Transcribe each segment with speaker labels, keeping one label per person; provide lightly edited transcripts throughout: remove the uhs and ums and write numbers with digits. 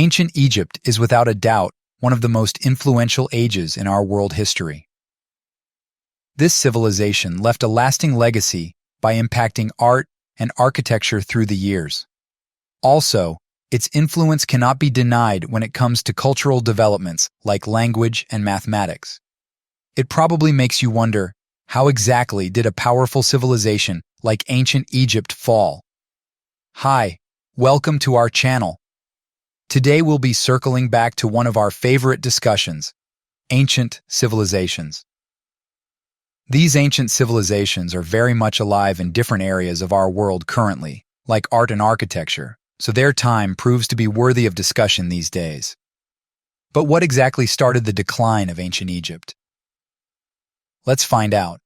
Speaker 1: Ancient Egypt is without a doubt one of the most influential ages in our world history. This civilization left a lasting legacy by impacting art and architecture through the years. Also, its influence cannot be denied when it comes to cultural developments like language and mathematics. It probably makes you wonder, how exactly did a powerful civilization like ancient Egypt fall? Hi, welcome to our channel. Today we'll be circling back to one of our favorite discussions, ancient civilizations. These ancient civilizations are very much alive in different areas of our world currently, like art and architecture, so their time proves to be worthy of discussion these days. But what exactly started the decline of ancient Egypt? Let's find out.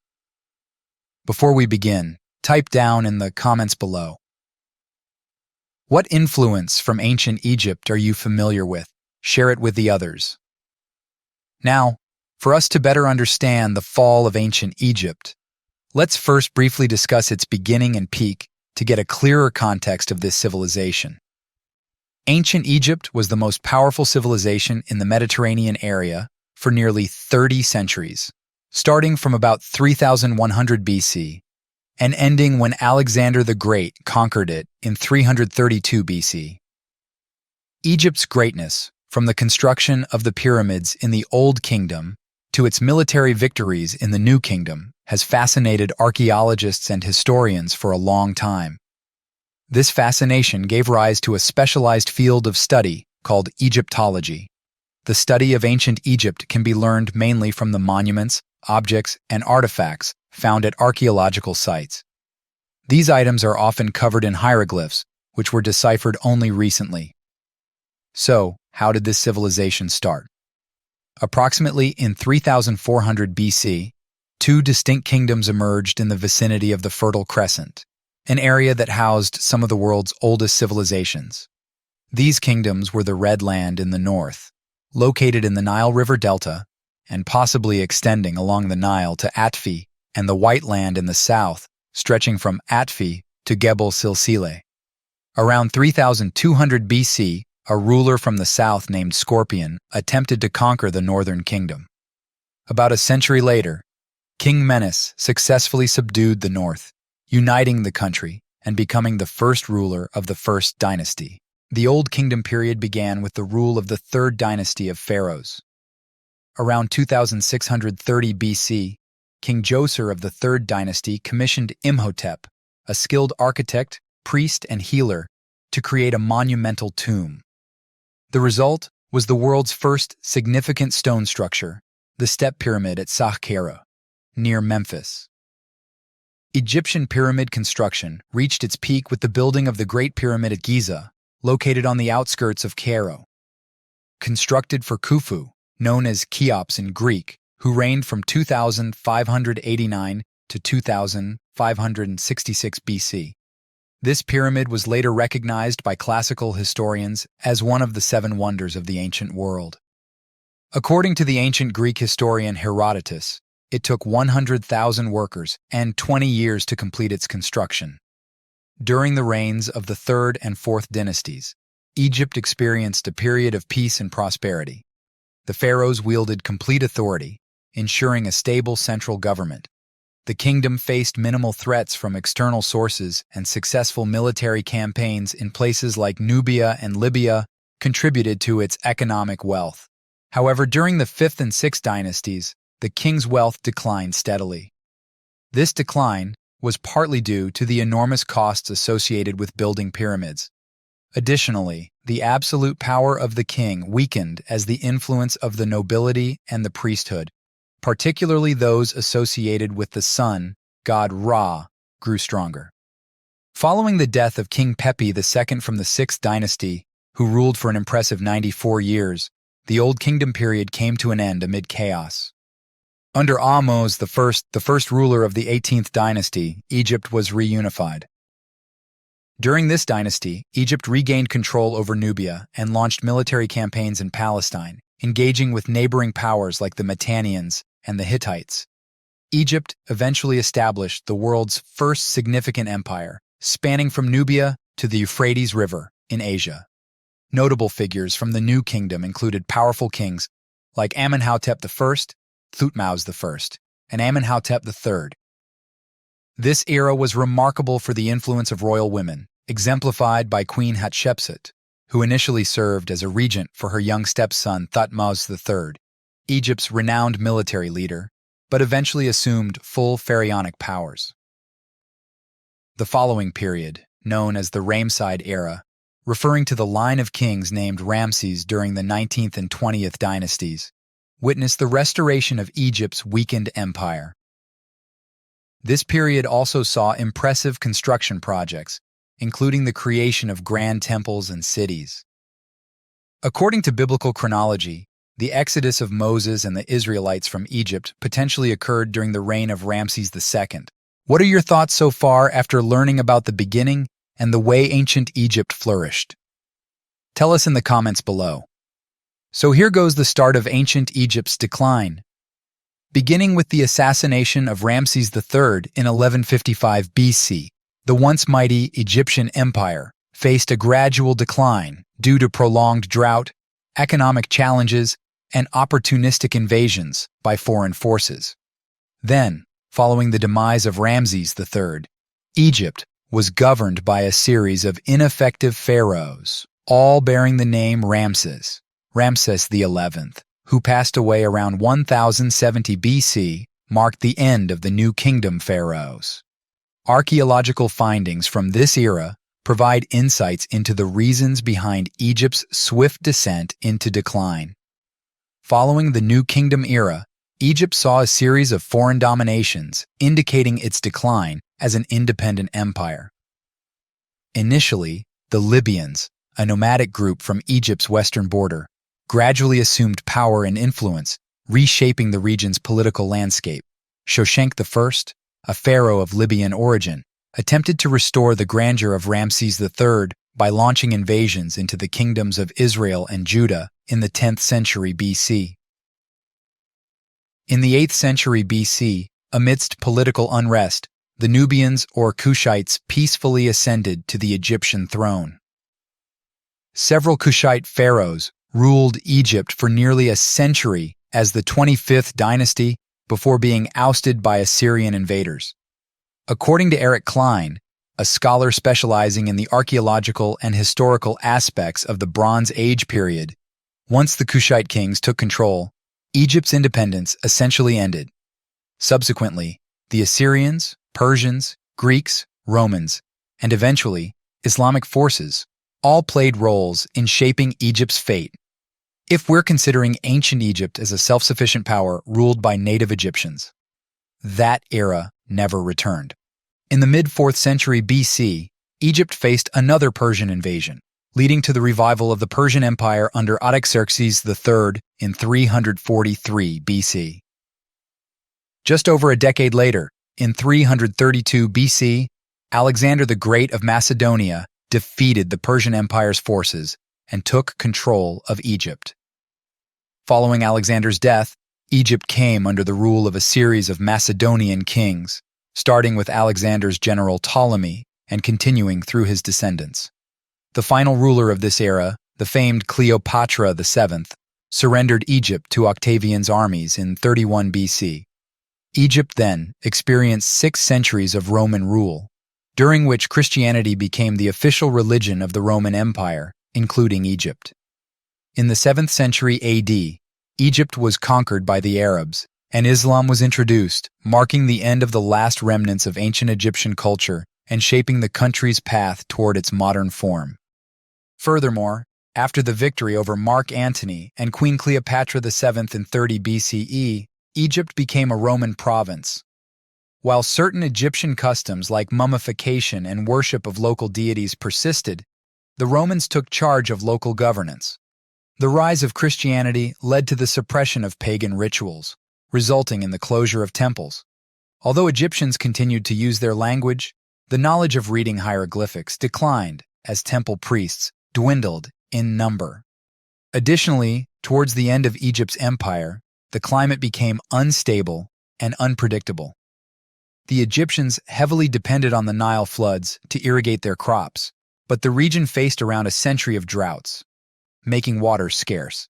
Speaker 1: Before we begin, type down in the comments below. What influence from ancient Egypt are you familiar with? Share it with the others. Now, for us to better understand the fall of ancient Egypt, let's first briefly discuss its beginning and peak to get a clearer context of this civilization. Ancient Egypt was the most powerful civilization in the Mediterranean area for nearly 30 centuries, starting from about 3100 BC and ending when Alexander the Great conquered it in 332 BC. Egypt's greatness, from the construction of the pyramids in the Old Kingdom to its military victories in the New Kingdom, has fascinated archaeologists and historians for a long time. This fascination gave rise to a specialized field of study called Egyptology. The study of ancient Egypt can be learned mainly from the monuments, objects, and artifacts found at archaeological sites. These items are often covered in hieroglyphs, which were deciphered only recently. So, how did this civilization start? Approximately in 3400 BC, two distinct kingdoms emerged in the vicinity of the Fertile Crescent, an area that housed some of the world's oldest civilizations. These kingdoms were the Red Land in the north, located in the Nile River Delta, and possibly extending along the Nile to Atfi, and the White Land in the south, stretching from Atfi to Gebel Silsile. Around 3200 BC, a ruler from the south named Scorpion attempted to conquer the northern kingdom. About a century later, King Menes successfully subdued the north, uniting the country and becoming the first ruler of the First Dynasty. The Old Kingdom period began with the rule of the Third Dynasty of Pharaohs. Around 2630 BC, King Djoser of the Third Dynasty commissioned Imhotep, a skilled architect, priest, and healer, to create a monumental tomb. The result was the world's first significant stone structure, the Step Pyramid at Saqqara, near Memphis. Egyptian pyramid construction reached its peak with the building of the Great Pyramid at Giza, located on the outskirts of Cairo. Constructed for Khufu, known as Cheops in Greek, who reigned from 2589 to 2566 BC. This pyramid was later recognized by classical historians as one of the seven wonders of the ancient world. According to the ancient Greek historian Herodotus, it took 100,000 workers and 20 years to complete its construction. During the reigns of the Third and Fourth Dynasties, Egypt experienced a period of peace and prosperity. The pharaohs wielded complete authority, ensuring a stable central government. The kingdom faced minimal threats from external sources, and successful military campaigns in places like Nubia and Libya contributed to its economic wealth. However, during the Fifth and Sixth Dynasties, the king's wealth declined steadily. This decline was partly due to the enormous costs associated with building pyramids. Additionally, the absolute power of the king weakened as the influence of the nobility and the priesthood, particularly those associated with the sun, god Ra, grew stronger. Following the death of King Pepi II from the Sixth Dynasty, who ruled for an impressive 94 years, the Old Kingdom period came to an end amid chaos. Under Ahmose I, the first ruler of the 18th dynasty, Egypt was reunified. During this dynasty, Egypt regained control over Nubia and launched military campaigns in Palestine, engaging with neighboring powers like the Mitannians and the Hittites. Egypt eventually established the world's first significant empire, spanning from Nubia to the Euphrates River in Asia. Notable figures from the New Kingdom included powerful kings like Amenhotep I, Thutmose I, and Amenhotep III. This era was remarkable for the influence of royal women, exemplified by Queen Hatshepsut, who initially served as a regent for her young stepson Thutmose III, Egypt's renowned military leader, but eventually assumed full pharaonic powers. The following period, known as the Ramesside era, referring to the line of kings named Ramses during the 19th and 20th dynasties, witnessed the restoration of Egypt's weakened empire. This period also saw impressive construction projects, including the creation of grand temples and cities. According to biblical chronology, the exodus of Moses and the Israelites from Egypt potentially occurred during the reign of Ramses II. What are your thoughts so far after learning about the beginning and the way ancient Egypt flourished? Tell us in the comments below. So here goes the start of ancient Egypt's decline. Beginning with the assassination of Ramses III in 1155 BC, the once mighty Egyptian empire faced a gradual decline due to prolonged drought, economic challenges, and opportunistic invasions by foreign forces. Then, following the demise of Ramses III, Egypt was governed by a series of ineffective pharaohs, all bearing the name Ramses XI, who passed away around 1070 BC, marked the end of the New Kingdom pharaohs. Archaeological findings from this era provide insights into the reasons behind Egypt's swift descent into decline. Following the New Kingdom era, Egypt saw a series of foreign dominations, indicating its decline as an independent empire. Initially, the Libyans, a nomadic group from Egypt's western border, gradually assumed power and influence, reshaping the region's political landscape. Shoshenq I, a pharaoh of Libyan origin, attempted to restore the grandeur of Ramses III by launching invasions into the kingdoms of Israel and Judah in the 10th century BC. In the 8th century BC, amidst political unrest, the Nubians or Kushites peacefully ascended to the Egyptian throne. Several Kushite pharaohs ruled Egypt for nearly a century as the 25th dynasty before being ousted by Assyrian invaders. According to Eric Klein, a scholar specializing in the archaeological and historical aspects of the Bronze Age period, once the Kushite kings took control, Egypt's independence essentially ended. Subsequently, the Assyrians, Persians, Greeks, Romans, and eventually Islamic forces all played roles in shaping Egypt's fate. If we're considering ancient Egypt as a self-sufficient power ruled by native Egyptians, that era never returned. In the mid-4th century BC, Egypt faced another Persian invasion, leading to the revival of the Persian Empire under Artaxerxes III in 343 BC. Just over a decade later, in 332 BC, Alexander the Great of Macedonia defeated the Persian Empire's forces and took control of Egypt. Following Alexander's death, Egypt came under the rule of a series of Macedonian kings, starting with Alexander's general Ptolemy and continuing through his descendants. The final ruler of this era, the famed Cleopatra VII, surrendered Egypt to Octavian's armies in 31 BC. Egypt then experienced 6 centuries of Roman rule, during which Christianity became the official religion of the Roman Empire, including Egypt. In the 7th century AD, Egypt was conquered by the Arabs, and Islam was introduced, marking the end of the last remnants of ancient Egyptian culture and shaping the country's path toward its modern form. Furthermore, after the victory over Mark Antony and Queen Cleopatra VII in 30 BCE, Egypt became a Roman province. While certain Egyptian customs like mummification and worship of local deities persisted, the Romans took charge of local governance. The rise of Christianity led to the suppression of pagan rituals, resulting in the closure of temples. Although Egyptians continued to use their language, the knowledge of reading hieroglyphics declined as temple priests dwindled in number. Additionally, towards the end of Egypt's empire, the climate became unstable and unpredictable. The Egyptians heavily depended on the Nile floods to irrigate their crops, but the region faced around a century of droughts, making water scarce.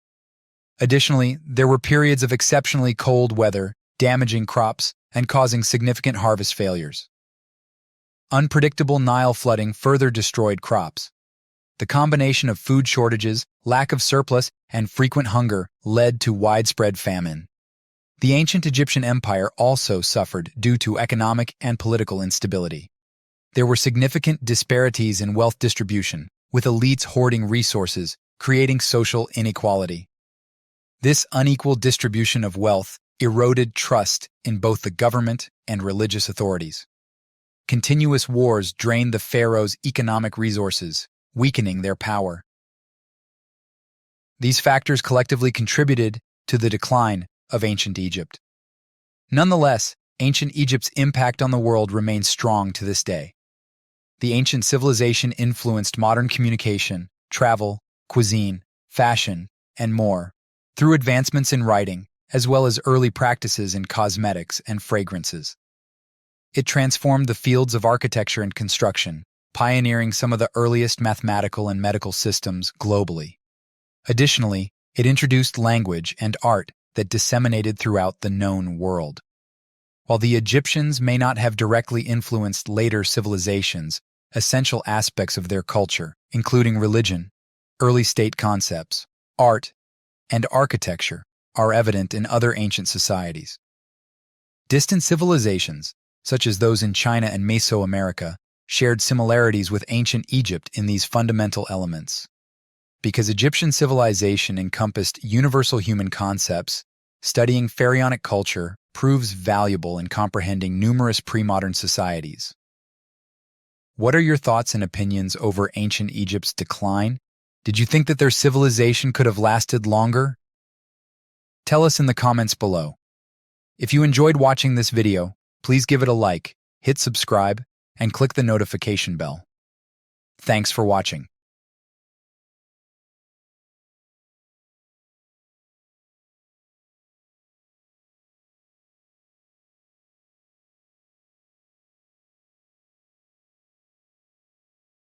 Speaker 1: Additionally, there were periods of exceptionally cold weather, damaging crops and causing significant harvest failures. Unpredictable Nile flooding further destroyed crops. The combination of food shortages, lack of surplus, and frequent hunger led to widespread famine. The ancient Egyptian empire also suffered due to economic and political instability. There were significant disparities in wealth distribution, with elites hoarding resources, creating social inequality. This unequal distribution of wealth eroded trust in both the government and religious authorities. Continuous wars drained the pharaoh's economic resources, weakening their power. These factors collectively contributed to the decline of ancient Egypt. Nonetheless, ancient Egypt's impact on the world remains strong to this day. The ancient civilization influenced modern communication, travel, cuisine, fashion, and more, through advancements in writing, as well as early practices in cosmetics and fragrances. It transformed the fields of architecture and construction, pioneering some of the earliest mathematical and medical systems globally. Additionally, it introduced language and art that disseminated throughout the known world. While the Egyptians may not have directly influenced later civilizations, essential aspects of their culture, including religion, early state concepts, art, and architecture, are evident in other ancient societies. Distant civilizations, such as those in China and Mesoamerica, shared similarities with ancient Egypt in these fundamental elements. Because Egyptian civilization encompassed universal human concepts, studying pharaonic culture proves valuable in comprehending numerous pre-modern societies. What are your thoughts and opinions over ancient Egypt's decline? Did you think that their civilization could have lasted longer? Tell us in the comments below. If you enjoyed watching this video, please give it a like, hit subscribe, and click the notification bell. Thanks for watching.